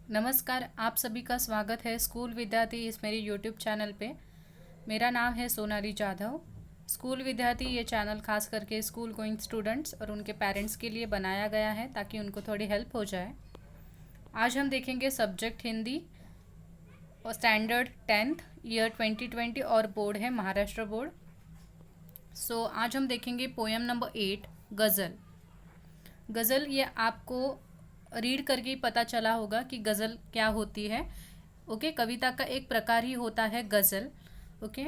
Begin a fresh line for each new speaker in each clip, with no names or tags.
नमस्कार, आप सभी का स्वागत है स्कूल विद्यार्थी इस मेरी यूट्यूब चैनल पे। मेरा नाम है सोनाली जाधव। स्कूल विद्यार्थी ये चैनल खास करके स्कूल गोइंग स्टूडेंट्स और उनके पेरेंट्स के लिए बनाया गया है ताकि उनको थोड़ी हेल्प हो जाए। आज हम देखेंगे सब्जेक्ट हिंदी और स्टैंडर्ड 10th ईयर 2020 और बोर्ड है महाराष्ट्र बोर्ड। आज हम देखेंगे पोएम नंबर 8 गज़ल। गज़ल ये आपको रीड करके ही पता चला होगा कि गज़ल क्या होती है। ओके, कविता का एक प्रकार ही होता है गज़ल। ओके,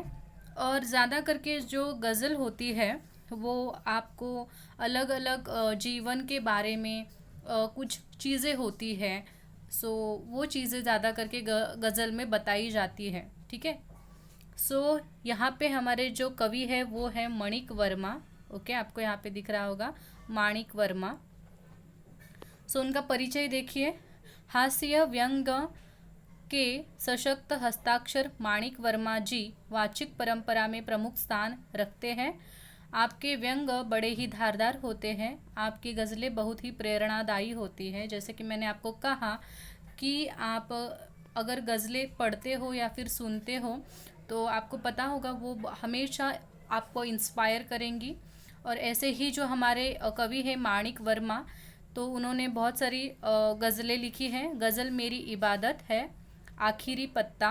और ज़्यादा करके जो गज़ल होती है वो आपको अलग अलग जीवन के बारे में कुछ चीज़ें होती है। वो चीज़ें ज़्यादा करके गज़ल में बताई जाती है। ठीक है। यहाँ पे हमारे जो कवि है वो है माणिक वर्मा। ओके, आपको यहाँ पे दिख रहा होगा माणिक वर्मा। उनका परिचय देखिए। हास्य व्यंग के सशक्त हस्ताक्षर माणिक वर्मा जी वाचिक परंपरा में प्रमुख स्थान रखते हैं। आपके व्यंग बड़े ही धारदार होते हैं। आपकी गज़लें बहुत ही प्रेरणादायी होती हैं। जैसे कि मैंने आपको कहा कि आप अगर गज़लें पढ़ते हो या फिर सुनते हो तो आपको पता होगा वो हमेशा आपको इंस्पायर करेंगी। और ऐसे ही जो हमारे कवि है माणिक वर्मा, तो उन्होंने बहुत सारी गज़लें लिखी हैं। गज़ल मेरी इबादत है, आखिरी पत्ता,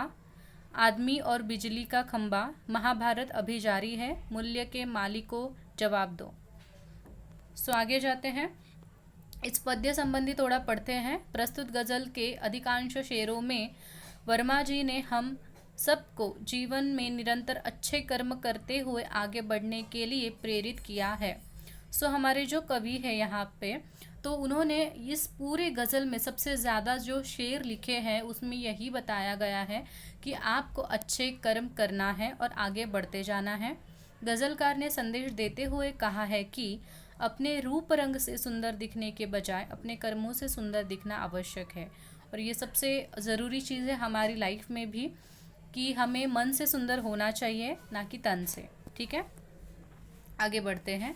आदमी और बिजली का खंबा, महाभारत अभी जारी है, मूल्य के मालिक को जवाब दो। आगे जाते हैं। इस पद्य संबंधी थोड़ा पढ़ते हैं। प्रस्तुत गज़ल के अधिकांश शेरों में वर्मा जी ने हम सबको जीवन में निरंतर अच्छे कर्म करते हुए आगे बढ़ने के लिए प्रेरित किया है। हमारे जो कवि है यहाँ पे, तो उन्होंने इस पूरे गज़ल में सबसे ज़्यादा जो शेर लिखे हैं उसमें यही बताया गया है कि आपको अच्छे कर्म करना है और आगे बढ़ते जाना है। गज़लकार ने संदेश देते हुए कहा है कि अपने रूप रंग से सुंदर दिखने के बजाय अपने कर्मों से सुंदर दिखना आवश्यक है। और ये सबसे ज़रूरी चीज़ है हमारी लाइफ में भी कि हमें मन से सुंदर होना चाहिए, ना कि तन से। ठीक है, आगे बढ़ते हैं।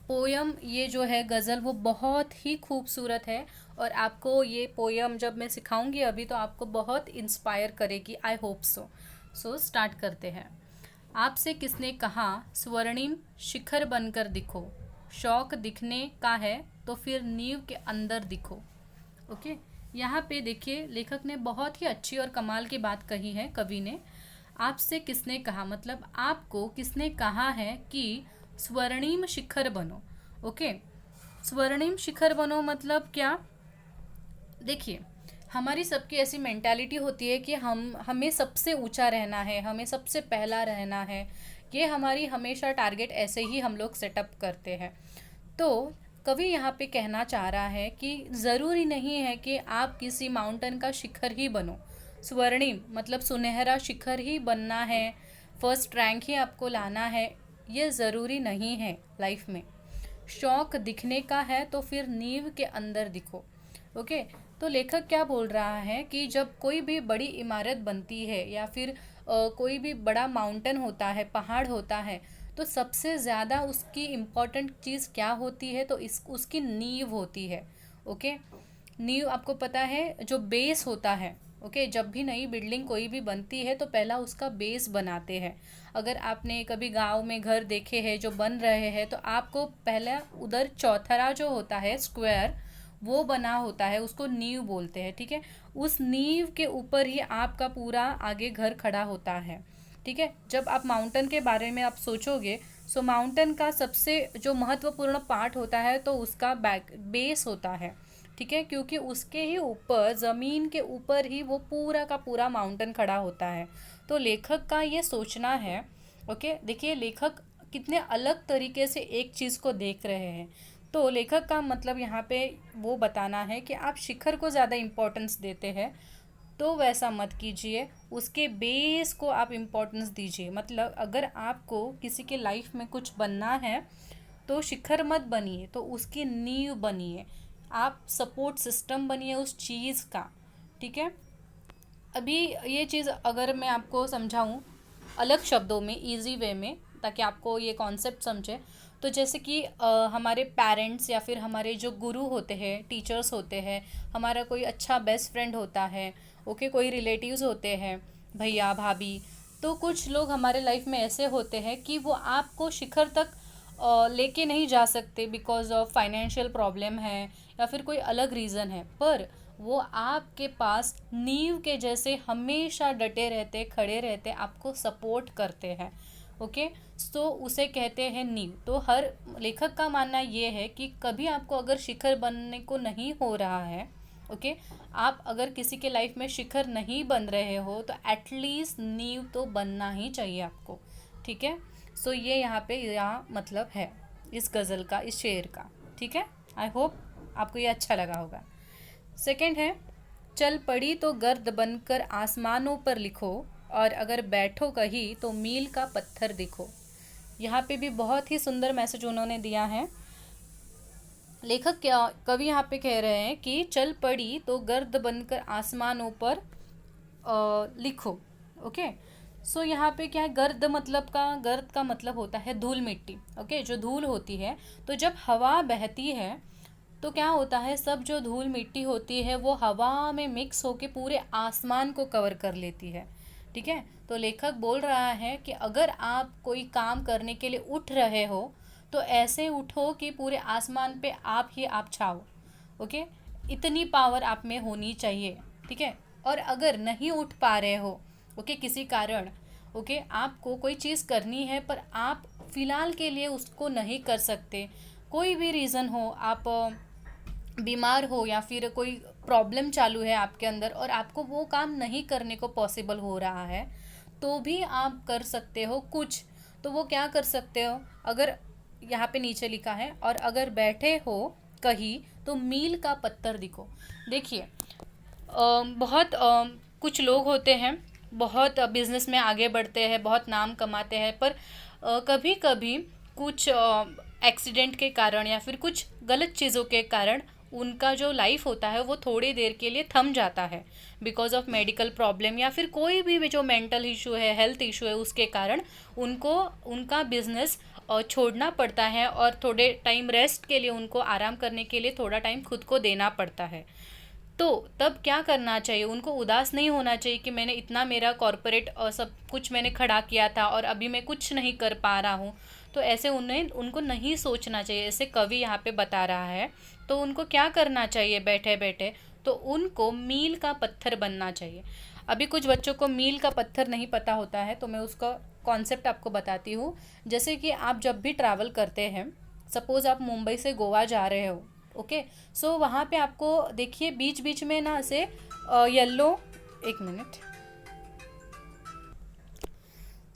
पोयम ये जो है गज़ल वो बहुत ही खूबसूरत है और आपको ये पोयम जब मैं सिखाऊंगी अभी तो आपको बहुत इंस्पायर करेगी। आई होप सो स्टार्ट करते हैं। आपसे किसने कहा स्वर्णिम शिखर बनकर दिखो, शौक दिखने का है तो फिर नींव के अंदर दिखो। ओके, यहाँ पे देखिए लेखक ने बहुत ही अच्छी और कमाल की बात कही है कवि ने। आपसे किसने कहा मतलब आपको किसने कहा है कि स्वर्णिम शिखर बनो। ओके, स्वर्णिम शिखर बनो मतलब क्या? देखिए, हमारी सबकी ऐसी मेंटालिटी होती है कि हमें सबसे ऊंचा रहना है, हमें सबसे पहला रहना है। ये हमारी हमेशा टारगेट ऐसे ही हम लोग सेटअप करते हैं। तो कवि यहाँ पे कहना चाह रहा है कि ज़रूरी नहीं है कि आप किसी माउंटेन का शिखर ही बनो। स्वर्णिम मतलब सुनहरा शिखर ही बनना है, फर्स्ट रैंक ही आपको लाना है, ये ज़रूरी नहीं है लाइफ में। शौक दिखने का है तो फिर नींव के अंदर दिखो। ओके, तो लेखक क्या बोल रहा है कि जब कोई भी बड़ी इमारत बनती है या फिर कोई भी बड़ा माउंटेन होता है, पहाड़ होता है, तो सबसे ज़्यादा उसकी इम्पॉर्टेंट चीज़ क्या होती है? तो उसकी नींव होती है। ओके, नींव आपको पता है जो बेस होता है। ओके, जब भी नई बिल्डिंग कोई भी बनती है तो पहला उसका बेस बनाते हैं। अगर आपने कभी गांव में घर देखे हैं जो बन रहे हैं तो आपको पहला उधर चौथरा जो होता है स्क्वायर वो बना होता है, उसको नींव बोलते हैं। ठीक है, उस नींव के ऊपर ही आपका पूरा आगे घर खड़ा होता है। ठीक है, जब आप माउंटेन के बारे में आप सोचोगे माउंटेन का सबसे जो महत्वपूर्ण पार्ट होता है तो उसका बेस होता है। ठीक है, क्योंकि उसके ही ऊपर ज़मीन के ऊपर ही वो पूरा का पूरा माउंटेन खड़ा होता है। तो लेखक का ये सोचना है। ओके, देखिए लेखक कितने अलग तरीके से एक चीज़ को देख रहे हैं। तो लेखक का मतलब यहाँ पे वो बताना है कि आप शिखर को ज़्यादा इम्पोर्टेंस देते हैं तो वैसा मत कीजिए, उसके बेस को आप इम्पोर्टेंस दीजिए। मतलब अगर आपको किसी के लाइफ में कुछ बनना है तो शिखर मत बनिए, तो उसकी नींव बनिए, आप सपोर्ट सिस्टम बनिए उस चीज़ का। ठीक है, अभी ये चीज़ अगर मैं आपको समझाऊं अलग शब्दों में, इजी वे में, ताकि आपको ये कॉन्सेप्ट समझे, तो जैसे कि हमारे पेरेंट्स या फिर हमारे जो गुरु होते हैं, टीचर्स होते हैं, हमारा कोई अच्छा बेस्ट फ्रेंड होता है, ओके, कोई रिलेटिव्स होते हैं, भैया भाभी। तो कुछ लोग हमारे लाइफ में ऐसे होते हैं कि वो आपको शिखर तक लेके नहीं जा सकते बिकॉज ऑफ फाइनेंशियल प्रॉब्लम है या फिर कोई अलग रीज़न है, पर वो आपके पास नींव के जैसे हमेशा डटे रहते, खड़े रहते, आपको सपोर्ट करते हैं। ओके, सो उसे कहते हैं नींव। तो हर लेखक का मानना ये है कि कभी आपको अगर शिखर बनने को नहीं हो रहा है, ओके, आप अगर किसी के लाइफ में शिखर नहीं बन रहे हो, तो एटलीस्ट नींव तो बनना ही चाहिए आपको। ठीक है, सो ये यहाँ पे यहाँ मतलब है इस गज़ल का, इस शेर का। ठीक है, आई होप आपको ये अच्छा लगा होगा। सेकंड है, चल पड़ी तो गर्द बनकर आसमानों पर लिखो, और अगर बैठो कहीं तो मील का पत्थर दिखो। यहाँ पे भी बहुत ही सुंदर मैसेज उन्होंने दिया है। लेखक क्या, कवि यहाँ पे कह रहे हैं कि चल पड़ी तो गर्द बनकर आसमानों पर लिखो। ओके, सो यहाँ पे क्या है, गर्द का मतलब होता है धूल मिट्टी। ओके, जो धूल होती है, तो जब हवा बहती है तो क्या होता है, सब जो धूल मिट्टी होती है वो हवा में मिक्स होके पूरे आसमान को कवर कर लेती है। ठीक है, तो लेखक बोल रहा है कि अगर आप कोई काम करने के लिए उठ रहे हो तो ऐसे उठो कि पूरे आसमान पे आप ही आप छाओ। ओके, इतनी पावर आप में होनी चाहिए। ठीक है, और अगर नहीं उठ पा रहे हो, ओके, किसी कारण, ओके, आपको कोई चीज़ करनी है पर आप फिलहाल के लिए उसको नहीं कर सकते, कोई भी रीज़न हो, आप बीमार हो या फिर कोई प्रॉब्लम चालू है आपके अंदर और आपको वो काम नहीं करने को पॉसिबल हो रहा है, तो भी आप कर सकते हो कुछ। तो वो क्या कर सकते हो, अगर यहाँ पे नीचे लिखा है, और अगर बैठे हो कहीं तो मील का पत्थर दिखो। देखिए, बहुत कुछ लोग होते हैं, बहुत बिजनेस में आगे बढ़ते हैं, बहुत नाम कमाते हैं, पर कभी कभी कुछ एक्सीडेंट के कारण या फिर कुछ गलत चीज़ों के कारण उनका जो लाइफ होता है वो थोड़ी देर के लिए थम जाता है, बिकॉज ऑफ मेडिकल प्रॉब्लम या फिर कोई भी जो मेंटल इशू है, हेल्थ इशू है, उसके कारण उनको उनका बिजनेस छोड़ना पड़ता है, और थोड़े टाइम रेस्ट के लिए, उनको आराम करने के लिए थोड़ा टाइम खुद को देना पड़ता है। तो तब क्या करना चाहिए, उनको उदास नहीं होना चाहिए कि मैंने इतना, मेरा कॉरपोरेट और सब कुछ मैंने खड़ा किया था और अभी मैं कुछ नहीं कर पा रहा हूँ। तो ऐसे उनको नहीं सोचना चाहिए, ऐसे कवि यहाँ पे बता रहा है। तो उनको क्या करना चाहिए बैठे बैठे, तो उनको मील का पत्थर बनना चाहिए। अभी कुछ बच्चों को मील का पत्थर नहीं पता होता है, तो मैं उसका कॉन्सेप्ट आपको बताती हूँ। जैसे कि आप जब भी ट्रैवल करते हैं, सपोज़ आप मुंबई से गोवा जा रहे हो, ओके, सो वहाँ पे आपको देखिए बीच बीच में ना से येलो, एक मिनट,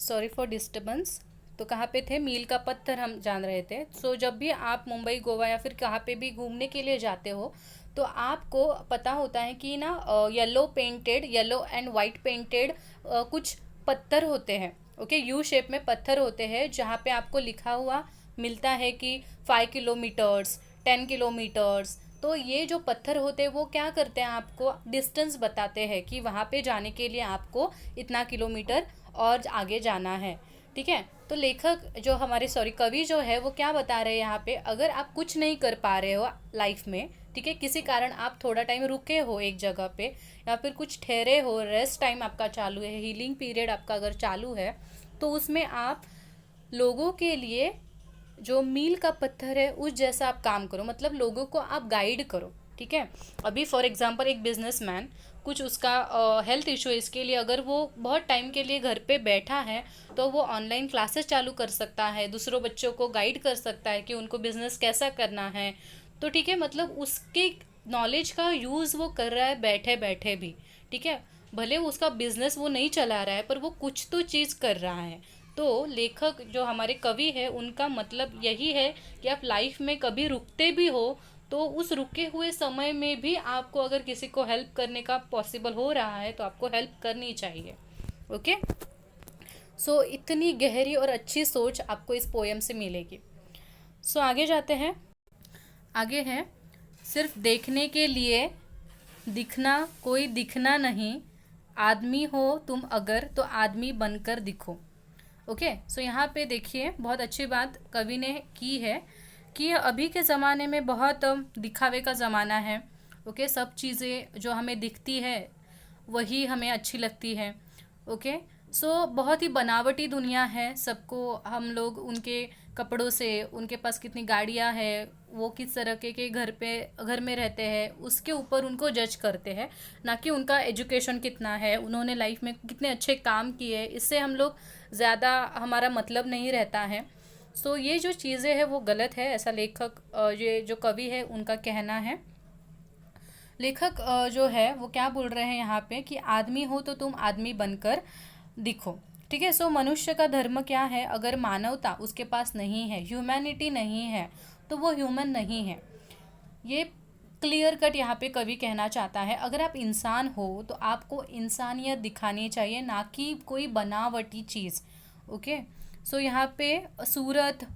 सॉरी फॉर डिस्टर्बेंस। तो कहाँ पे थे, मील का पत्थर हम जान रहे थे। सो जब भी आप मुंबई, गोवा या फिर कहाँ पे भी घूमने के लिए जाते हो, तो आपको पता होता है कि ना येलो एंड वाइट पेंटेड कुछ पत्थर होते हैं। ओके, यू शेप में पत्थर होते हैं जहाँ पे आपको लिखा हुआ मिलता है कि 5 किलोमीटर्स, 10 किलोमीटर्स। तो ये जो पत्थर होते हैं वो क्या करते हैं, आपको डिस्टेंस बताते हैं कि वहाँ पे जाने के लिए आपको इतना किलोमीटर और आगे जाना है। ठीक है, तो लेखक जो हमारे, सॉरी, कवि जो है वो क्या बता रहे हैं यहाँ पे, अगर आप कुछ नहीं कर पा रहे हो लाइफ में, ठीक है, किसी कारण आप थोड़ा टाइम रुके हो एक जगह पे या फिर कुछ ठहरे हो, रेस्ट टाइम आपका चालू है, हीलिंग पीरियड आपका अगर चालू है, तो उसमें आप लोगों के लिए जो मील का पत्थर है उस जैसा आप काम करो, मतलब लोगों को आप गाइड करो। ठीक है, अभी फॉर एग्जांपल एक बिजनेसमैन, कुछ उसका हेल्थ इशू है, इसके लिए अगर वो बहुत टाइम के लिए घर पे बैठा है, तो वो ऑनलाइन क्लासेस चालू कर सकता है, दूसरों बच्चों को गाइड कर सकता है कि उनको बिजनेस कैसा करना है। तो ठीक है, मतलब उसके नॉलेज का यूज़ वो कर रहा है बैठे बैठे भी। ठीक है, भले उसका बिजनेस वो नहीं चला रहा है, पर वो कुछ तो चीज़ कर रहा है। तो लेखक जो हमारे कवि है, उनका मतलब यही है कि आप लाइफ में कभी रुकते भी हो, तो उस रुके हुए समय में भी आपको अगर किसी को हेल्प करने का पॉसिबल हो रहा है तो आपको हेल्प करनी चाहिए। ओके, सो इतनी गहरी और अच्छी सोच आपको इस पोयम से मिलेगी। सो आगे जाते हैं। आगे है, सिर्फ देखने के लिए दिखना कोई दिखना नहीं, आदमी हो तुम अगर तो आदमी बनकर दिखो। ओके, सो यहाँ पे देखिए बहुत अच्छी बात कवि ने की है कि अभी के ज़माने में बहुत दिखावे का ज़माना है। ओके, सब चीज़ें जो हमें दिखती है वही हमें अच्छी लगती है। ओके, सो बहुत ही बनावटी दुनिया है। सबको हम लोग उनके कपड़ों से, उनके पास कितनी गाड़ियां हैं, वो किस तरह के घर में रहते हैं, उसके ऊपर उनको जज करते हैं, ना कि उनका एजुकेशन कितना है, उन्होंने लाइफ में कितने अच्छे काम किए। इससे हम लोग ज़्यादा, हमारा मतलब नहीं रहता है। सो ये जो चीज़ें हैं वो गलत है, ऐसा लेखक ये जो कवि है उनका कहना है। लेखक जो है वो क्या बोल रहे हैं यहाँ पे कि आदमी हो तो तुम आदमी बनकर दिखो। ठीक है, सो मनुष्य का धर्म क्या है? अगर मानवता उसके पास नहीं है, ह्यूमैनिटी नहीं है, तो वो ह्यूमन नहीं है। ये क्लियर कट यहाँ पे कवि कहना चाहता है। अगर आप इंसान हो तो आपको इंसानियत दिखानी चाहिए, ना कि कोई बनावटी चीज़। ओके, सो यहाँ पे सूरत,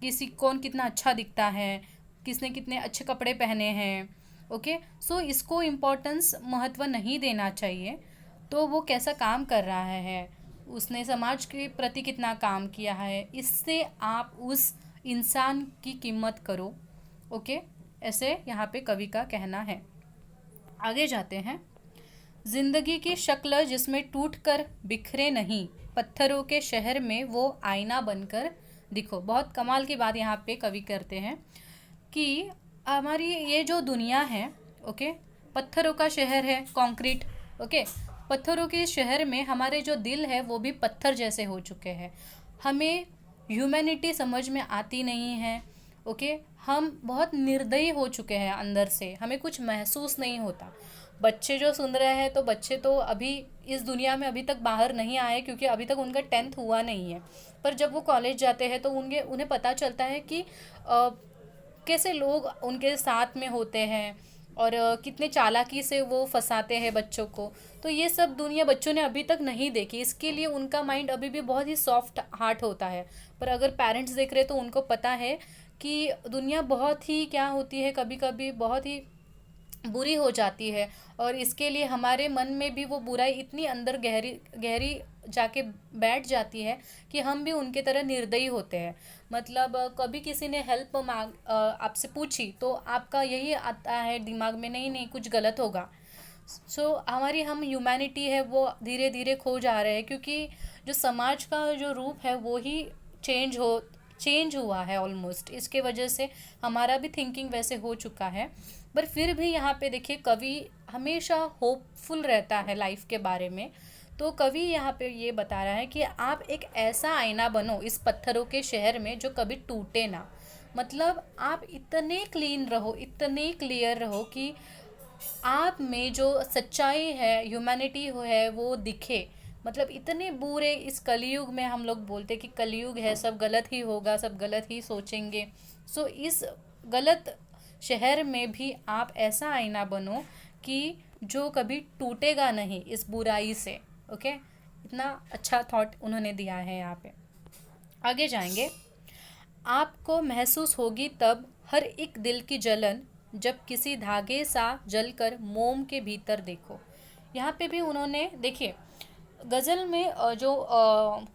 किसी कौन कितना अच्छा दिखता है, किसने कितने अच्छे कपड़े पहने हैं। ओके, सो इसको इम्पोर्टेंस, महत्व नहीं देना चाहिए। तो वो कैसा काम कर रहा है, उसने समाज के प्रति कितना काम किया है, इससे आप उस इंसान की कीमत करो। ओके, ऐसे यहाँ पे कवि का कहना है। आगे जाते हैं। जिंदगी की शक्ल जिसमें टूट कर बिखरे नहीं, पत्थरों के शहर में वो आईना बनकर दिखो। बहुत कमाल की बात यहाँ पे कवि करते हैं कि हमारी ये जो दुनिया है, ओके, पत्थरों का शहर है, कंक्रीट। ओके, पत्थरों के शहर में हमारे जो दिल है वो भी पत्थर जैसे हो चुके हैं। हमें ह्यूमैनिटी समझ में आती नहीं है। ओके, हम बहुत निर्दयी हो चुके हैं अंदर से, हमें कुछ महसूस नहीं होता। बच्चे जो सुन रहे हैं, तो बच्चे तो अभी इस दुनिया में अभी तक बाहर नहीं आए, क्योंकि अभी तक उनका 10th हुआ नहीं है। पर जब वो कॉलेज जाते हैं तो उन्हें पता चलता है कि कैसे लोग उनके साथ में होते हैं, और कितने चालाकी से वो फंसाते हैं बच्चों को। तो ये सब दुनिया बच्चों ने अभी तक नहीं देखी, इसके लिए उनका माइंड अभी भी बहुत ही सॉफ्ट हार्ट होता है। पर अगर पेरेंट्स देख रहे तो उनको पता है कि दुनिया बहुत ही क्या होती है, कभी कभी बहुत ही बुरी हो जाती है, और इसके लिए हमारे मन में भी वो बुराई इतनी अंदर गहरी गहरी जाके बैठ जाती है कि हम भी उनके तरह निर्दयी होते हैं। मतलब कभी किसी ने हेल्प आपसे पूछी तो आपका यही आता है दिमाग में, नहीं नहीं कुछ गलत होगा। सो हमारी हम ह्यूमैनिटी है वो धीरे धीरे खो जा रहे हैं, क्योंकि जो समाज का जो रूप है वो ही चेंज हुआ है ऑलमोस्ट। इसके वजह से हमारा भी थिंकिंग वैसे हो चुका है। पर फिर भी यहाँ पे देखिए कवि हमेशा होपफुल रहता है लाइफ के बारे में। तो कवि यहाँ पे ये बता रहा है कि आप एक ऐसा आईना बनो इस पत्थरों के शहर में जो कभी टूटे ना। मतलब आप इतने क्लीन रहो, इतने क्लियर रहो कि आप में जो सच्चाई है, ह्यूमैनिटी है, वो दिखे। मतलब इतने बुरे इस कलयुग में, हम लोग बोलते कि कलयुग है, सब गलत ही होगा, सब गलत ही सोचेंगे। सो इस गलत शहर में भी आप ऐसा आईना बनो कि जो कभी टूटेगा नहीं इस बुराई से। ओके, इतना अच्छा थॉट उन्होंने दिया है यहाँ पे। आगे जाएंगे। आपको महसूस होगी तब हर एक दिल की जलन, जब किसी धागे सा जलकर मोम के भीतर देखो। यहाँ पे भी उन्होंने देखिए, गज़ल में जो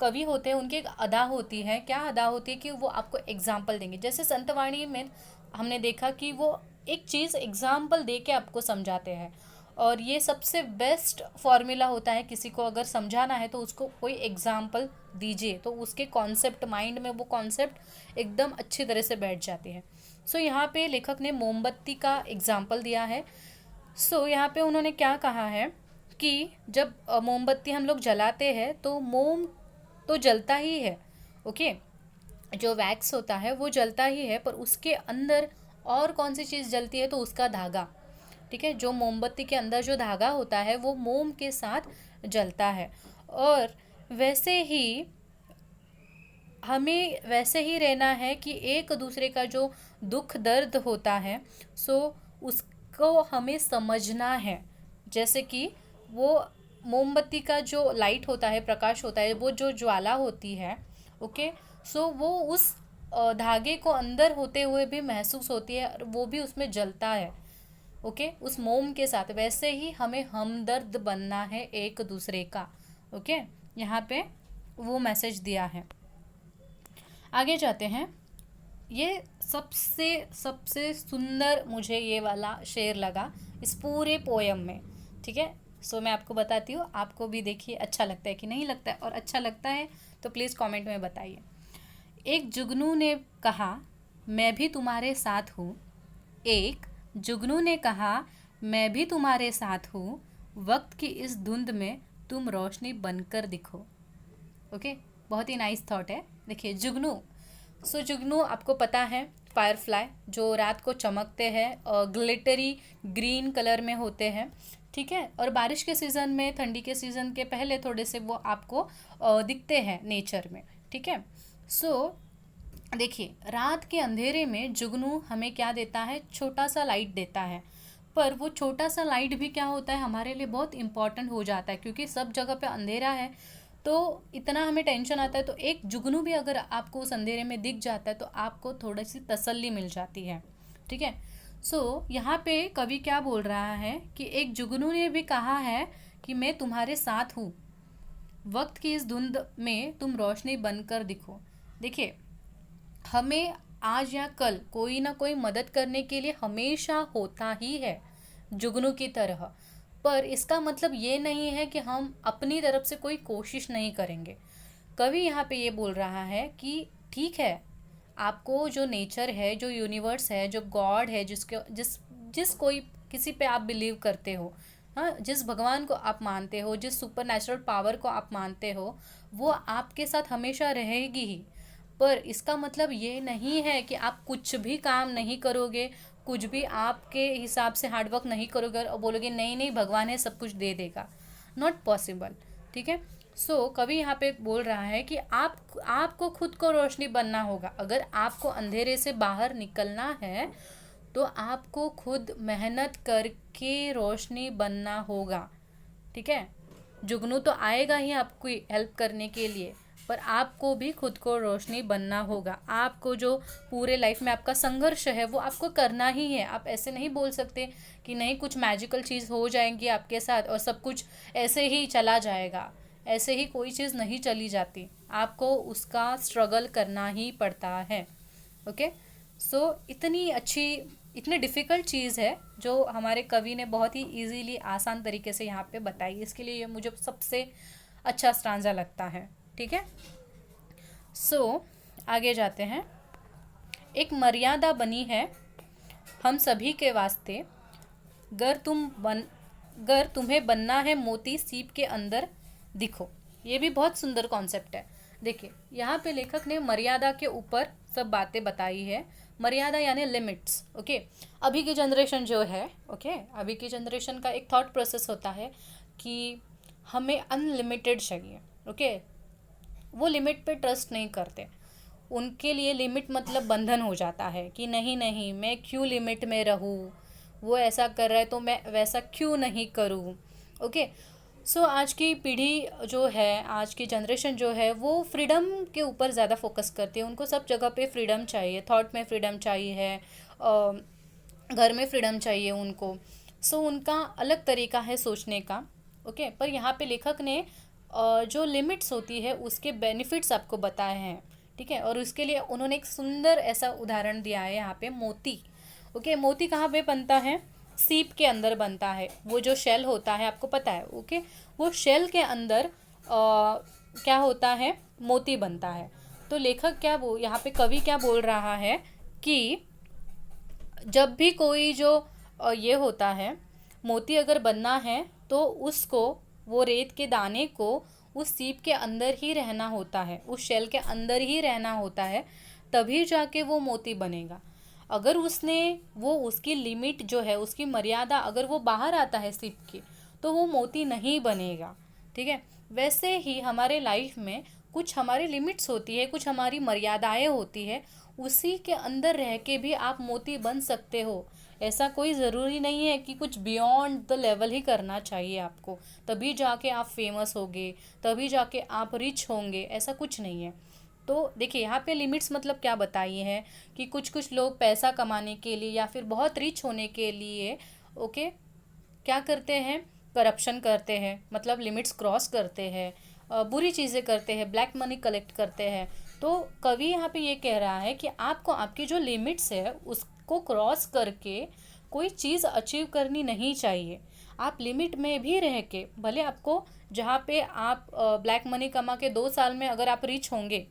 कवि होते हैं उनकी एक अदा होती है। क्या अदा होती है कि वो आपको एग्जाम्पल देंगे। जैसे संतवाणी में हमने देखा कि वो एक चीज़ एग्जाम्पल दे के आपको समझाते हैं, और ये सबसे बेस्ट फॉर्मूला होता है। किसी को अगर समझाना है तो उसको कोई एग्जाम्पल दीजिए, तो उसके कॉन्सेप्ट, माइंड में वो कॉन्सेप्ट एकदम अच्छी तरह से बैठ जाती है। सो यहाँ पे लेखक ने मोमबत्ती का एग्जाम्पल दिया है। सो यहाँ पे उन्होंने क्या कहा है कि जब मोमबत्ती हम लोग जलाते हैं तो मोम तो जलता ही है। ओके, जो वैक्स होता है वो जलता ही है, पर उसके अंदर और कौन सी चीज़ जलती है? तो उसका धागा। ठीक है, जो मोमबत्ती के अंदर जो धागा होता है वो मोम के साथ जलता है। और वैसे ही हमें वैसे ही रहना है कि एक दूसरे का जो दुख दर्द होता है, सो उसको हमें समझना है। जैसे कि वो मोमबत्ती का जो लाइट होता है, प्रकाश होता है, वो जो ज्वाला होती है, ओके, सो वो उस धागे को अंदर होते हुए भी महसूस होती है, और वो भी उसमें जलता है। ओके, उस मोम के साथ वैसे ही हमें हमदर्द बनना है एक दूसरे का। ओके, यहाँ पे वो मैसेज दिया है। आगे जाते हैं। ये सबसे सबसे सुंदर मुझे ये वाला शेर लगा इस पूरे पोयम में, ठीक है। सो मैं आपको बताती हूँ, आपको भी देखिए अच्छा लगता है कि नहीं लगता है, और अच्छा लगता है तो प्लीज़ कमेंट में बताइए। एक जुगनू ने कहा मैं भी तुम्हारे साथ हूँ, एक जुगनू ने कहा मैं भी तुम्हारे साथ हूँ, वक्त की इस धुंध में तुम रोशनी बनकर दिखो। ओके, बहुत ही नाइस थॉट है। देखिए जुगनू, सो जुगनू आपको पता है फायरफ्लाई जो रात को चमकते हैं, ग्लिटरी ग्रीन कलर में होते हैं, ठीक है। और बारिश के सीज़न में, ठंडी के सीज़न के पहले थोड़े से वो आपको दिखते हैं नेचर में, ठीक है। सो देखिए रात के अंधेरे में जुगनू हमें क्या देता है, छोटा सा लाइट देता है। पर वो छोटा सा लाइट भी क्या होता है हमारे लिए बहुत इंपॉर्टेंट हो जाता है, क्योंकि सब जगह पे अंधेरा है तो इतना हमें टेंशन आता है। तो एक जुगनू भी अगर आपको उस अंधेरे में दिख जाता है तो आपको थोड़ी सी तसल्ली मिल जाती है, ठीक है। सो यहाँ पे कवि क्या बोल रहा है कि एक जुगनू ने भी कहा है कि मैं तुम्हारे साथ हूँ, वक्त की इस धुंध में तुम रोशनी बनकर दिखो। देखिए हमें आज या कल कोई ना कोई मदद करने के लिए हमेशा होता ही है जुगनू की तरह। पर इसका मतलब ये नहीं है कि हम अपनी तरफ से कोई कोशिश नहीं करेंगे। कवि यहाँ पे ये बोल रहा है कि ठीक है, आपको जो नेचर है, जो यूनिवर्स है, जो गॉड है, जिसके जिस जिस कोई किसी पे आप बिलीव करते हो, हाँ, जिस भगवान को आप मानते हो, जिस सुपर नेचुरल पावर को आप मानते हो, वो आपके साथ हमेशा रहेगी ही। पर इसका मतलब ये नहीं है कि आप कुछ भी काम नहीं करोगे, कुछ भी आपके हिसाब से हार्डवर्क नहीं करोगे और बोलोगे नहीं नहीं भगवान है सब कुछ दे देगा। नॉट पॉसिबल, ठीक है। सो कवि यहाँ पे बोल रहा है कि आपको खुद को रोशनी बनना होगा। अगर आपको अंधेरे से बाहर निकलना है तो आपको खुद मेहनत करके रोशनी बनना होगा, ठीक है। जुगनू तो आएगा ही आपकी हेल्प करने के लिए, पर आपको भी खुद को रोशनी बनना होगा। आपको जो पूरे लाइफ में आपका संघर्ष है वो आपको करना ही है। आप ऐसे नहीं बोल सकते कि नहीं कुछ मैजिकल चीज़ हो जाएगी आपके साथ और सब कुछ ऐसे ही चला जाएगा। ऐसे ही कोई चीज़ नहीं चली जाती, आपको उसका स्ट्रगल करना ही पड़ता है। ओके, सो इतनी डिफ़िकल्ट चीज़ है जो हमारे कवि ने बहुत ही इजीली आसान तरीके से यहाँ पे बताई। इसके लिए ये मुझे सबसे अच्छा स्टांजा लगता है, ठीक है। सो आगे जाते हैं। एक मर्यादा बनी है हम सभी के वास्ते, गर तुम्हें बनना है मोती सीप के अंदर दिखो। ये भी बहुत सुंदर कॉन्सेप्ट है। देखिए यहाँ पे लेखक ने मर्यादा के ऊपर सब बातें बताई है। मर्यादा यानी लिमिट्स, ओके। अभी की जनरेशन जो है, ओके, अभी की जनरेशन का एक थॉट प्रोसेस होता है कि हमें अनलिमिटेड चाहिए, ओके। वो लिमिट पे ट्रस्ट नहीं करते। उनके लिए लिमिट मतलब बंधन हो जाता है कि नहीं नहीं मैं क्यों लिमिट में रहूँ, वो ऐसा कर रहा है तो मैं वैसा क्यों नहीं करूँ, ओके। सो आज की पीढ़ी जो है, आज की जनरेशन जो है, वो फ्रीडम के ऊपर ज़्यादा फोकस करती है। उनको सब जगह पे फ्रीडम चाहिए, थॉट में फ्रीडम चाहिए है, घर में फ्रीडम चाहिए उनको। सो उनका अलग तरीका है सोचने का, ओके। पर यहाँ पे लेखक ने जो लिमिट्स होती है उसके बेनिफिट्स आपको बताए हैं, ठीक है। और उसके लिए उन्होंने एक सुंदर ऐसा उदाहरण दिया है यहाँ पे, मोती, ओके। मोती कहाँ पे बनता है, सीप के अंदर बनता है। वो जो शेल होता है आपको पता है, ओके। वो शेल के अंदर क्या होता है, मोती बनता है। तो लेखक क्या यहाँ पे कवि क्या बोल रहा है कि जब भी कोई जो ये होता है, मोती अगर बनना है तो उसको, वो रेत के दाने को उस सीप के अंदर ही रहना होता है, उस शेल के अंदर ही रहना होता है, तभी जाके वो मोती बनेगा। अगर वो उसकी लिमिट जो है, उसकी मर्यादा अगर वो बाहर आता है सीप की, तो वो मोती नहीं बनेगा, ठीक है। वैसे ही हमारे लाइफ में कुछ हमारी लिमिट्स होती है, कुछ हमारी मर्यादाएं होती है, उसी के अंदर रह के भी आप मोती बन सकते हो। ऐसा कोई ज़रूरी नहीं है कि कुछ बियॉन्ड द लेवल ही करना चाहिए आपको, तभी जाके आप फेमस होगे, तभी जाके आप रिच होंगे, ऐसा कुछ नहीं है। तो देखिए यहाँ पे लिमिट्स मतलब क्या बताई है कि कुछ कुछ लोग पैसा कमाने के लिए या फिर बहुत रिच होने के लिए, ओके, क्या करते हैं, करप्शन करते हैं, मतलब लिमिट्स क्रॉस करते हैं, बुरी चीज़ें करते हैं, ब्लैक मनी कलेक्ट करते हैं। तो कवि यहाँ पे ये कह रहा है कि आपको आपकी जो लिमिट्स है उसको क्रॉस करके कोई चीज़ अचीव करनी नहीं चाहिए। आप लिमिट में भी रह के, भले आपको जहाँ पे आप ब्लैक मनी कमा के 2 साल में अगर आप रिच होंगे,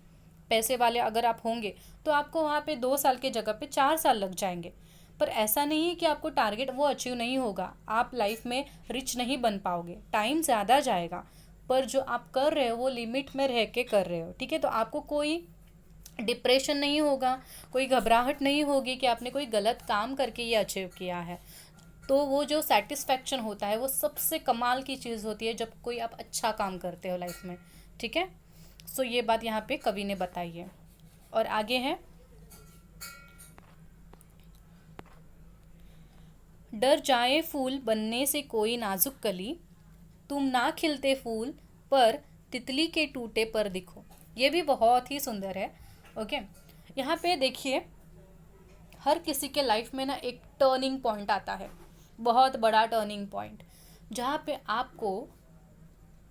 पैसे वाले अगर आप होंगे, तो आपको वहाँ पे 2 साल के जगह पे 4 साल लग जाएंगे। पर ऐसा नहीं है कि आपको टारगेट वो अचीव नहीं होगा, आप लाइफ में रिच नहीं बन पाओगे, टाइम ज़्यादा जाएगा। पर जो आप कर रहे हो वो लिमिट में रह के कर रहे हो, ठीक है। तो आपको कोई डिप्रेशन नहीं होगा, कोई घबराहट नहीं होगी कि आपने कोई गलत काम करके ये अचीव किया है। तो वो जो सेटिस्फैक्शन होता है वो सबसे कमाल की चीज़ होती है जब कोई आप अच्छा काम करते हो लाइफ में, ठीक है। सो ये बात यहाँ पे कवि ने बताई है। और आगे है, डर जाए फूल बनने से कोई नाजुक कली, तुम ना खिलते फूल पर तितली के टूटे पर दिखो। ये भी बहुत ही सुंदर है। ओके, यहाँ पे देखिए, हर किसी के लाइफ में ना एक टर्निंग पॉइंट आता है, बहुत बड़ा टर्निंग पॉइंट, जहाँ पे आपको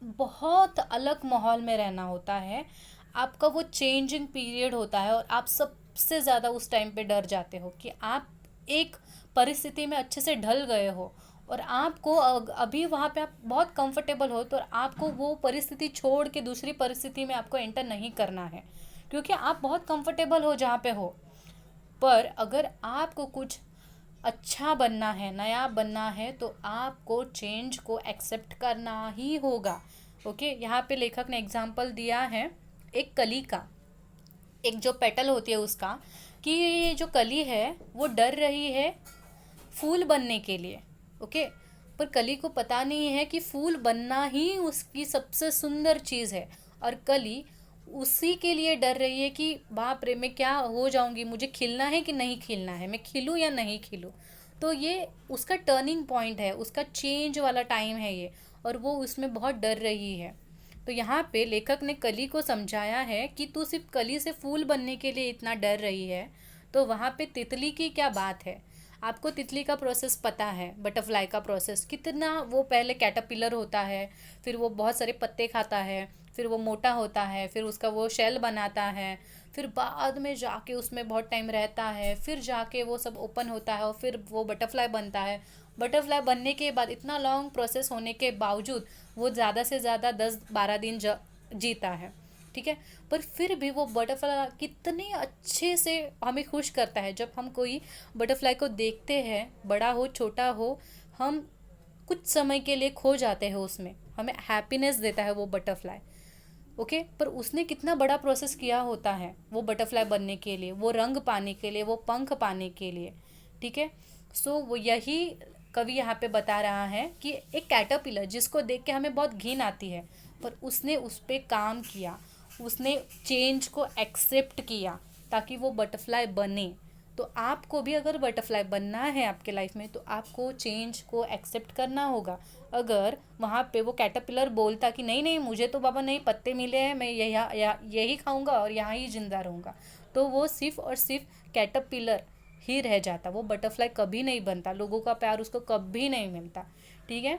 बहुत अलग माहौल में रहना होता है। आपका वो चेंजिंग पीरियड होता है और आप सबसे ज़्यादा उस टाइम पे डर जाते हो कि आप एक परिस्थिति में अच्छे से ढल गए हो और आपको अभी वहाँ पे आप बहुत कंफर्टेबल हो, तो आपको वो परिस्थिति छोड़ के दूसरी परिस्थिति में आपको एंटर नहीं करना है, क्योंकि आप बहुत कंफर्टेबल हो जहाँ पे हो। पर अगर आपको कुछ अच्छा बनना है, नया बनना है, तो आपको चेंज को एक्सेप्ट करना ही होगा। ओके, यहाँ पे लेखक ने एग्जाम्पल दिया है एक कली का, एक जो पेटल होती है उसका, कि ये जो कली है वो डर रही है फूल बनने के लिए। ओके, पर कली को पता नहीं है कि फूल बनना ही उसकी सबसे सुंदर चीज़ है, और कली उसी के लिए डर रही है कि बाप रे मैं क्या हो जाऊंगी, मुझे खिलना है कि नहीं खिलना है, मैं खिलूँ या नहीं खिलूँ। तो ये उसका टर्निंग पॉइंट है, उसका चेंज वाला टाइम है ये, और वो उसमें बहुत डर रही है। तो यहाँ पे लेखक ने कली को समझाया है कि तू सिर्फ कली से फूल बनने के लिए इतना डर रही है, तो वहाँ पे तितली की क्या बात है। आपको तितली का प्रोसेस पता है, बटरफ्लाई का प्रोसेस कितना, वो पहले कैटरपिलर होता है, फिर वो बहुत सारे पत्ते खाता है, फिर वो मोटा होता है, फिर उसका वो शेल बनाता है, फिर बाद में जाके उसमें बहुत टाइम रहता है, फिर जाके वो सब ओपन होता है और फिर वो बटरफ्लाई बनता है। बटरफ्लाई बनने के बाद इतना लॉन्ग प्रोसेस होने के बावजूद वो ज़्यादा से ज़्यादा 10-12 दिन जीता है, ठीक है। पर फिर भी वो बटरफ्लाई कितने अच्छे से हमें खुश करता है। जब हम कोई बटरफ्लाई को देखते हैं, बड़ा हो छोटा हो, हम कुछ समय के लिए खो जाते हैं उसमें, हमें हैप्पीनेस देता है वो बटरफ्लाई। ओके, पर उसने कितना बड़ा प्रोसेस किया होता है वो बटरफ्लाई बनने के लिए, वो रंग पाने के लिए, वो पंख पाने के लिए, ठीक है। सो वो यही कवि यहाँ पे बता रहा है कि एक कैटरपिलर जिसको देख के हमें बहुत घिन आती है, पर उसने उस पर काम किया, उसने चेंज को एक्सेप्ट किया ताकि वो बटरफ्लाई बने। तो आपको भी अगर बटरफ्लाई बनना है आपके लाइफ में, तो आपको चेंज को एक्सेप्ट करना होगा। अगर वहाँ पे वो कैटरपिलर बोलता कि नहीं नहीं मुझे तो बाबा नहीं पत्ते मिले हैं, मैं यही खाऊंगा और यहाँ ही जिंदा रहूँगा, तो वो सिर्फ और सिर्फ कैटरपिलर ही रह जाता, वो बटरफ्लाई कभी नहीं बनता, लोगों का प्यार उसको कभी नहीं मिलता, ठीक है।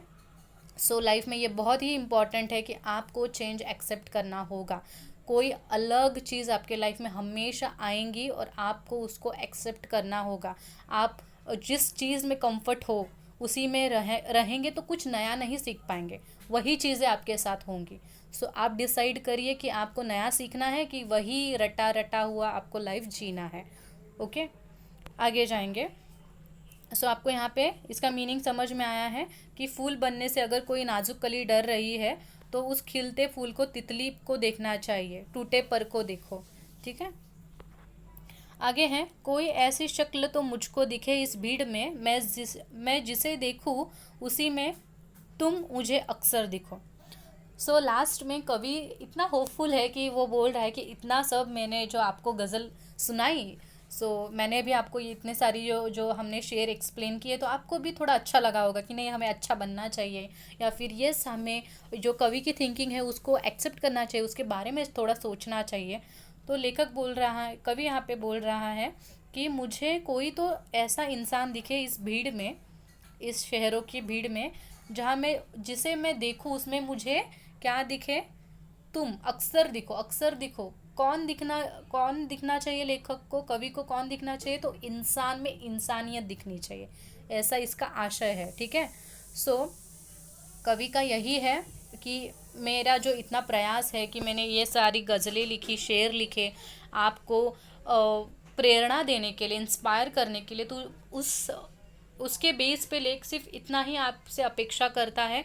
सो लाइफ में ये बहुत ही इम्पॉर्टेंट है कि आपको चेंज एक्सेप्ट करना होगा। कोई अलग चीज़ आपके लाइफ में हमेशा आएंगी और आपको उसको एक्सेप्ट करना होगा। आप जिस चीज़ में कंफर्ट हो उसी में रहेंगे तो कुछ नया नहीं सीख पाएंगे, वही चीज़ें आपके साथ होंगी। सो आप डिसाइड करिए कि आपको नया सीखना है कि वही रटा रटा हुआ आपको लाइफ जीना है। ओके, आगे जाएंगे। सो आपको यहाँ पे इसका मीनिंग समझ में आया है कि फूल बनने से अगर कोई नाजुक कली डर रही है तो उस खिलते फूल को, तितली को देखना चाहिए, टूटे पर को देखो, ठीक है। आगे हैं, कोई ऐसी शक्ल तो मुझको दिखे इस भीड़ में, मैं जिसे देखूं उसी में तुम मुझे अक्सर दिखो। सो लास्ट में कवि इतना होपफुल है कि वो बोल रहा है कि इतना सब मैंने जो आपको गज़ल सुनाई, मैंने भी आपको ये इतने सारी जो जो हमने शेर एक्सप्लेन किए, तो आपको भी थोड़ा अच्छा लगा होगा कि नहीं हमें अच्छा बनना चाहिए, या फिर यस हमें जो कवि की थिंकिंग है उसको एक्सेप्ट करना चाहिए, उसके बारे में थोड़ा सोचना चाहिए। तो लेखक बोल रहा है, कवि यहाँ पे बोल रहा है कि मुझे कोई तो ऐसा इंसान दिखे इस भीड़ में, इस शहरों की भीड़ में, जहाँ मैं जिसे मैं देखूँ उसमें मुझे क्या दिखे, तुम अक्सर दिखो, अक्सर दिखो। कौन दिखना चाहिए लेखक को, कवि को कौन दिखना चाहिए? तो इंसान में इंसानियत दिखनी चाहिए, ऐसा इसका आशय है। ठीक है। सो कवि का यही है कि मेरा जो इतना प्रयास है कि मैंने ये सारी गज़लें लिखी, शेर लिखे आपको प्रेरणा देने के लिए, इंस्पायर करने के लिए, तो उसके बेस पे लेख सिर्फ इतना ही आपसे अपेक्षा करता है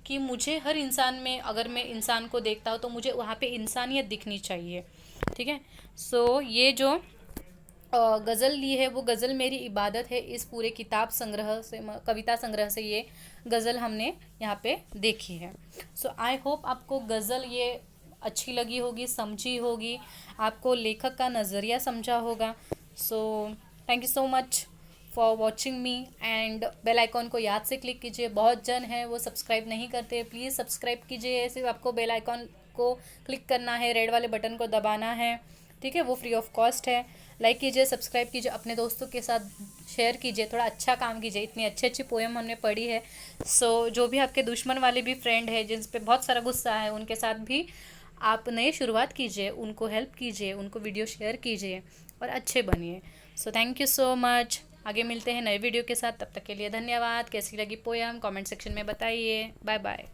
कि मुझे हर इंसान में, अगर मैं इंसान को देखता हूँ तो मुझे वहाँ पे इंसानियत दिखनी चाहिए। ठीक है। सो ये जो गज़ल ली है वो गज़ल मेरी इबादत है। इस पूरे किताब संग्रह से, कविता संग्रह से ये गज़ल हमने यहाँ पे देखी है। सो आई होप आपको गज़ल ये अच्छी लगी होगी, समझी होगी, आपको लेखक का नज़रिया समझा होगा। So thank you so much for watching me, and bell icon को याद से क्लिक कीजिए। बहुत जन है वो सब्सक्राइब नहीं करते, प्लीज़ सब्सक्राइब कीजिए। सिर्फ आपको बेल आइकॉन को क्लिक करना है, रेड वाले बटन को दबाना है। ठीक है, वो फ्री ऑफ कॉस्ट है। लाइक कीजिए, सब्सक्राइब कीजिए, अपने दोस्तों के साथ शेयर कीजिए, थोड़ा अच्छा काम कीजिए। इतनी अच्छी अच्छी पोएम हमने पढ़ी है। सो जो भी आपके दुश्मन वाले भी फ्रेंड है जिन पे बहुत सारा गुस्सा है, उनके साथ भी आप नए शुरुआत कीजिए, उनको हेल्प कीजिए, उनको वीडियो शेयर कीजिए और अच्छे बनिए। सो थैंक यू सो मच। आगे मिलते हैं नए वीडियो के साथ, तब तक के लिए धन्यवाद। कैसी लगी पोएम कमेंट सेक्शन में बताइए। Bye bye.